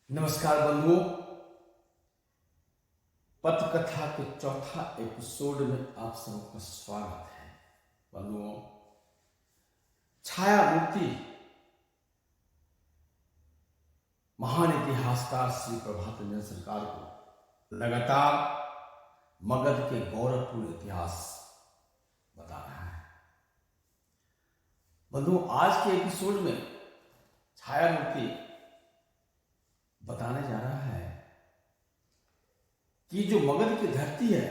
नमस्कार बंधुओं, पत्र कथा के चौथा एपिसोड में आप सबका स्वागत है। बंधुओं, छाया मूर्ति महान इतिहासकार श्री प्रभात रंजन सरकार को लगातार मगध के गौरवपूर्ण इतिहास बता रहा है। बंधुओं, आज के एपिसोड में छाया मूर्ति बताने जा रहा है कि जो मगध की धरती है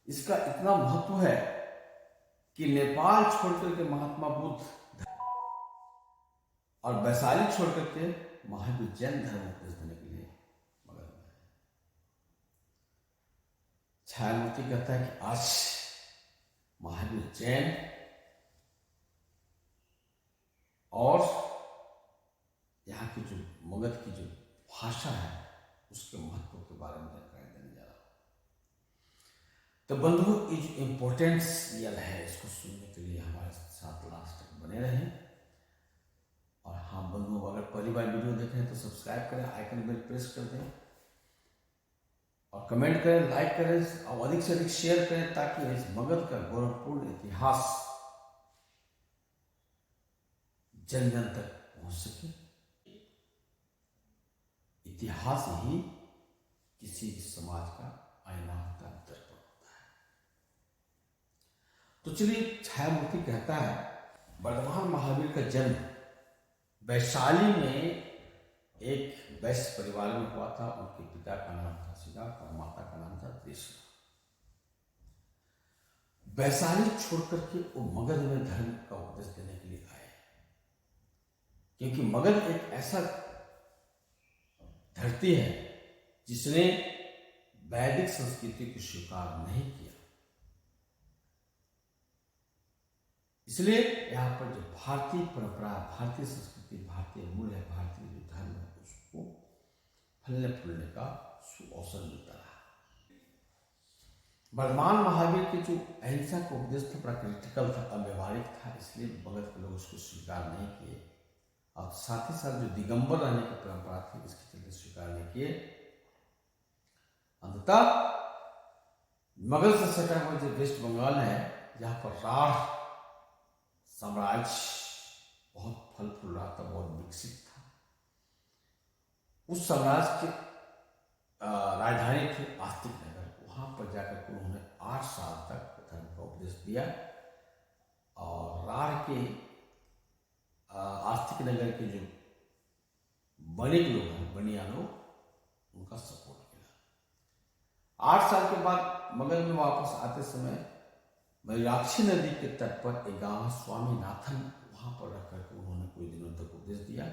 इसका इतना महत्व है कि नेपाल छोड़कर के महात्मा बुद्ध और वैशाली छोड़कर के महावीर जैन धर्म उपदेश देने के लिए मगध में है। छायामूर्ति कहता है कि आज महावीर जैन और यहाँ की जो मगध की जो भाषा है उसके महत्व के बारे में जानकारी देने जा रहा हूं। तो बंधुओं, ये जो इम्पोर्टेंस रियल है इसको सुनने के लिए हमारे साथ लास्ट तक बने रहें। और हाँ बंधुओं, अगर पहली बार वीडियो देख रहे हैं तो सब्सक्राइब करें, आइकन बेल प्रेस कर दें और कमेंट करें, लाइक करें और अधिक से अधिक शेयर करें ताकि इस मगध का गौरवपूर्ण इतिहास जन जन तक पहुंच सके। इतिहास ही किसी समाज का आईना होता है, दर्पण होता है। तो चलिए, छायामूर्ति कहता है वर्धमान महावीर का जन्म वैशाली में एक वैश्य परिवार में हुआ था। उनके पिता का नाम था सिद्धार्थ और माता का नाम था तृष्णा। वैशाली छोड़कर के वो मगध में धर्म का उपदेश देने के लिए आए, क्योंकि मगध एक ऐसा धरती है जिसने वैदिक संस्कृति को स्वीकार नहीं किया। इसलिए यहां पर जो भारतीय परंपरा, भारतीय संस्कृति, भारतीय मूल्य, भारतीय जो धर्म है उसको फलने फूलने का अवसर मिलता रहा। वर्धमान महावीर के जो अहिंसा का उपदेश था प्रैक्टिकल था, अव्यवहारिक था, इसलिए मगध के लोग उसको स्वीकार नहीं किए। और साथ ही साथ जो दिगंबर रहने की परंपरा थी इसके चलते स्वीकार नहीं किए। अंततः मगध से सटा हुआ जो वेस्ट बंगाल है, जहां पर राढ़ साम्राज्य बहुत फल फूल रहा था, बहुत विकसित था, उस साम्राज्य की राजधानी थी आस्तिक नगर। वहां पर जाकर उन्होंने 8 साल तक धर्म का उपदेश दिया और राढ़ के आस्तिक नगर के जो बणिक लोग हैं, बनिया लोग, उनका सपोर्ट किया। 8 साल के बाद मगध में वापस आते समय मयूराक्षी नदी के तट पर एक गांव है स्वामीनाथन, वहां पर रख करके उन्होंने कुछ दिनों तक उपदेश दिया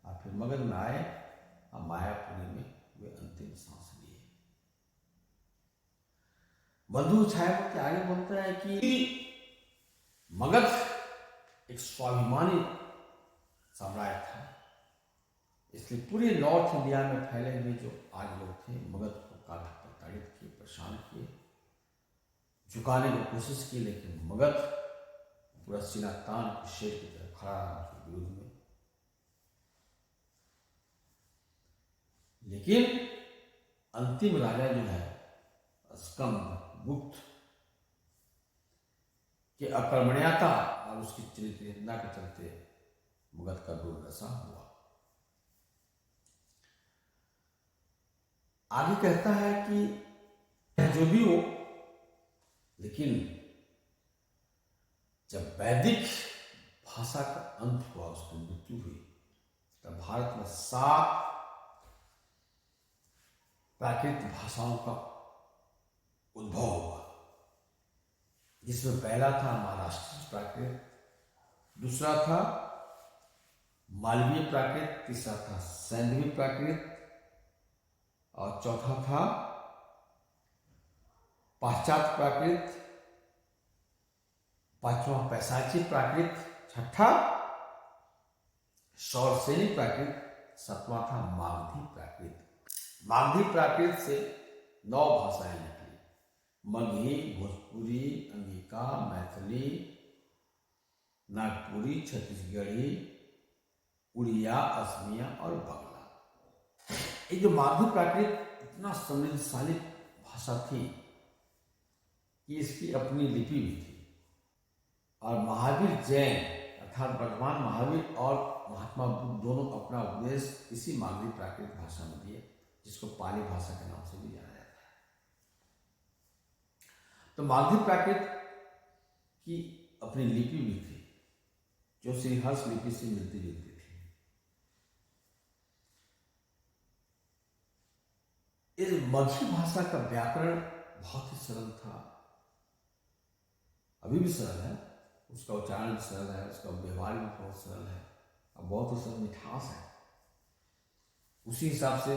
और फिर मगध में आए और मायापुरी में वे अंतिम सांस लिए। बंधु छायामूर्ति आगे बोलते हैं कि मगध एक स्वाभिमानी साम्राज्य था, इसलिए पूरे नॉर्थ इंडिया में फैले हुए जो आज लोग थे मगध को काफी प्रताड़ित किए, परेशान किए, झुकाने की कोशिश की, लेकिन मगध पूरा सीना तान के शेर की तरह खड़ा रहा उनके विरोध में। लेकिन अंतिम राजा जो है स्कंद गुप्त कि अकर्मण्यता और उसकी चरित्रहीनता के चलते मगध का दुर्दशा हुआ। आगे कहता है कि जो भी हो, लेकिन जब वैदिक भाषा का अंत हुआ, उसकी मृत्यु हुई, तब भारत में 7 प्राकृतिक भाषाओं का उद्भव हुआ, जिसमें पहला था महाराष्ट्र प्राकृत, दूसरा था मालवीय प्राकृत, तीसरा था सैंधवी प्राकृत और चौथा था पाश्चात्य प्राकृत, पांचवा पैशाची प्राकृत, छठा शौरसेनी प्राकृत, 7वां था मागधी प्राकृत। मागधी प्राकृत से 9 भाषाएं निकली: मगही, भोजपुरी, अंगिका, मैथिली, नागपुरी, छत्तीसगढ़ी, उड़िया, असमिया और बंगला। ये जो मागधी प्राकृत इतना समृद्धशाली भाषा थी कि इसकी अपनी लिपि भी थी। और महावीर जैन अर्थात भगवान महावीर और महात्मा बुद्ध दोनों अपना उपदेश इसी मागधी प्राकृत भाषा में दिए, जिसको पाली भाषा के नाम से भी जाना जाता है। तो मागधी प्राकृत की अपनी लिपि भी थी, जो श्रीहर्ष लिपि से मिलती जुलती थी। इस मगही भाषा का व्याकरण बहुत ही सरल था, अभी भी सरल है, उसका उच्चारण भी सरल है, उसका व्यवहार भी बहुत सरल है और बहुत उसमें मिठास है। उसी हिसाब से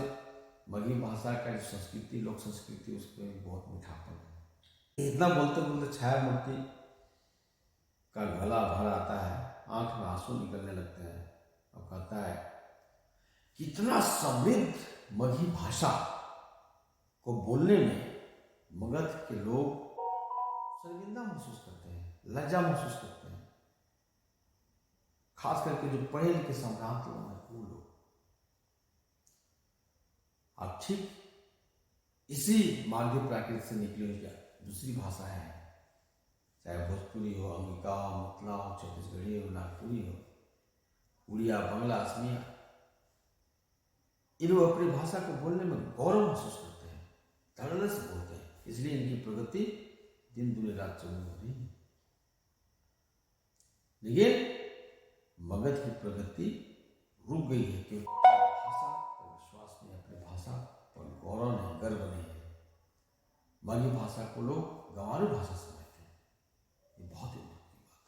मगही भाषा का जो संस्कृति, लोक संस्कृति, उसमें भी बहुत मिठापन है। इतना बोलते बोलते छायामूर्ति का गला भर आता है, आंख में आंसू निकलने लगते हैं और कहता है कितना समृद्ध मगही भाषा को बोलने में मगध के लोग शर्मिंदा महसूस करते हैं, लज्जा महसूस करते हैं, खास करके जो पढ़े लिखे सम्राट लोग हैं वो लोग। अब ठीक इसी मागधी प्राकृत से निकली हुई दूसरी भाषा है, चाहे भोजपुरी हो, अंगिका हो, मतला हो, छत्तीसगढ़ी हो, नागपुरी हो, उड़िया, बंगला, असमिया, इन लोग अपनी भाषा को बोलने में गौरव महसूस करते हैं, धड़ल्ले से बोलते हैं, इसलिए इनकी प्रगति दिन दुनी रात चौगुनी हो रही है। लेकिन मगध की प्रगति रुक गई है क्योंकि भाषा पर विश्वास नहीं, अपनी भाषा पर गौरव नहीं, गर्व नहीं है। मगही भाषा को लोग गंवारू भाषा समझते हैं, ये बहुत ही दुख की बात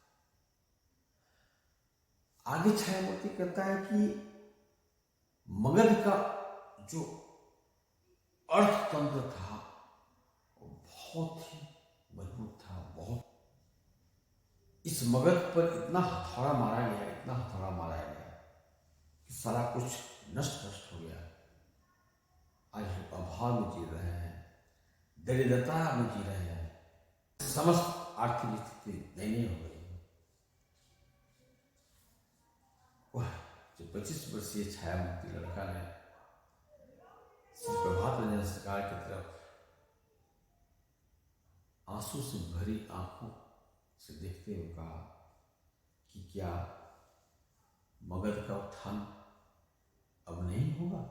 है। आगे छायामूर्ति कहता है कि मगध का जो अर्थतंत्र था वो बहुत ही मजबूत था, बहुत। इस मगध पर इतना हथौड़ा मारा गया, इतना हथौड़ा मारा गया कि सारा कुछ नष्ट नष्ट हो गया। आज लोग अभाव में जी रहे हैं, दरिद्रता में जी रहे हैं, समस्त आर्थिक स्थिति दयनीय हो गई। वह जो 25 वर्षीय छायामूर्ति लड़का ने श्री प्रभात रंजन सरकार की तरफ आंसू से भरी आंखों से देखते हुए कहा कि क्या मगध का उत्थान अब नहीं होगा?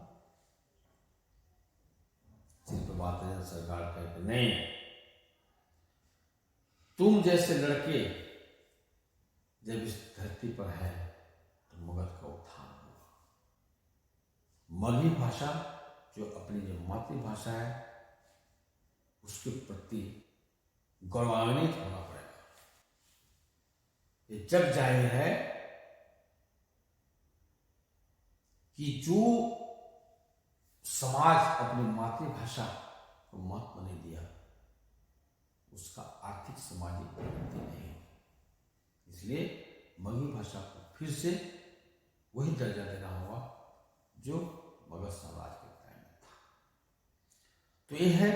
श्री प्रभात रंजन सरकार कहते नहीं, तुम जैसे लड़के जब इस धरती पर है तो मगध का उत्थान होगा। मगही भाषा जो अपनी जो मातृभाषा है उसके प्रति गौरवान्वित होना पड़ेगा। ये जग जाहिर है कि जो समाज अपनी मातृभाषा को महत्व नहीं दिया उसका आर्थिक सामाजिक प्रगति नहीं होगी। इसलिए मगही भाषा को फिर से वही दर्जा देना होगा जो मगध साम्राज्य के टाइम में था। तो ये है